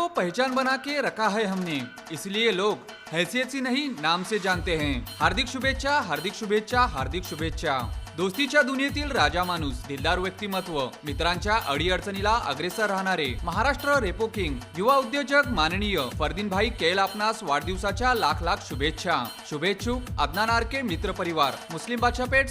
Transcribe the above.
को पहचान बना के रखा है हमने, इसलिए लोग हैसियत से नहीं नाम से जानते हैं। हार्दिक शुभेच्छा, हार्दिक शुभेच्छा, हार्दिक शुभेच्छा। दोस्तीच्या दुनियेतील राजा माणूस, दिलदार व्यक्तिमत्व, मित्रांच्या अडीअडचणीला अग्रेसर राहणारे महाराष्ट्र रेपो किंग, युवा उद्योजक माननीय फरदीन भाई केल, आपणास वाढदिवसाच्या लाख लाख शुभेच्छा। शुभेच्छुक अदनान आरके मित्र परिवार, मुस्लिम बादशाहपेठ।